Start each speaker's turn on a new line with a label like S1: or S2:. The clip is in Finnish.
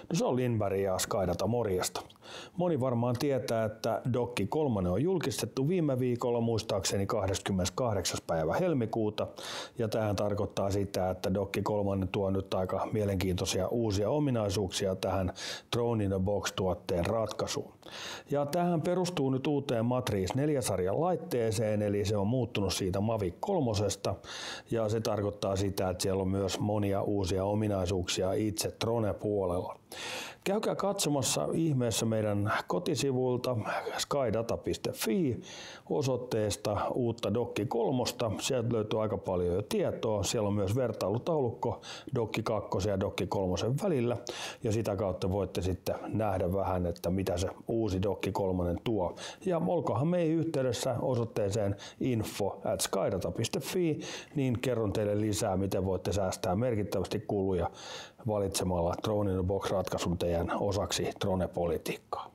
S1: No se on Lindberg ja Skydata, morjesta. Moni varmaan tietää, että Dokki 3 on julkistettu viime viikolla, muistaakseni 28. päivä helmikuuta. Ja tämähän tarkoittaa sitä, että Dokki 3 tuo nyt aika mielenkiintoisia uusia ominaisuuksia tähän Drone in a Box-tuotteen ratkaisuun. Ja tähän perustuu nyt uuteen Matrix 4-sarjan laitteeseen, eli se on muuttunut siitä Mavic 3. Ja se tarkoittaa sitä, että siellä on myös monia uusia ominaisuuksia itse Drone-puolella. Käykää katsomassa ihmeessä meidän kotisivuilta skydata.fi osoitteesta uutta Dokki 3. Sieltä löytyy aika paljon jo tietoa. Siellä on myös vertailutaulukko Dokki 2 ja Dokki 3 välillä. Ja sitä kautta voitte sitten nähdä vähän, että mitä se uusi Dokki 3 tuo. Ja olkohan meihin yhteydessä osoitteeseen info@skydata.fi, niin kerron teille lisää, miten voitte säästää merkittävästi kuluja valitsemalla Drone in a Box -ratkaisun teidän osaksi drone-politiikkaa.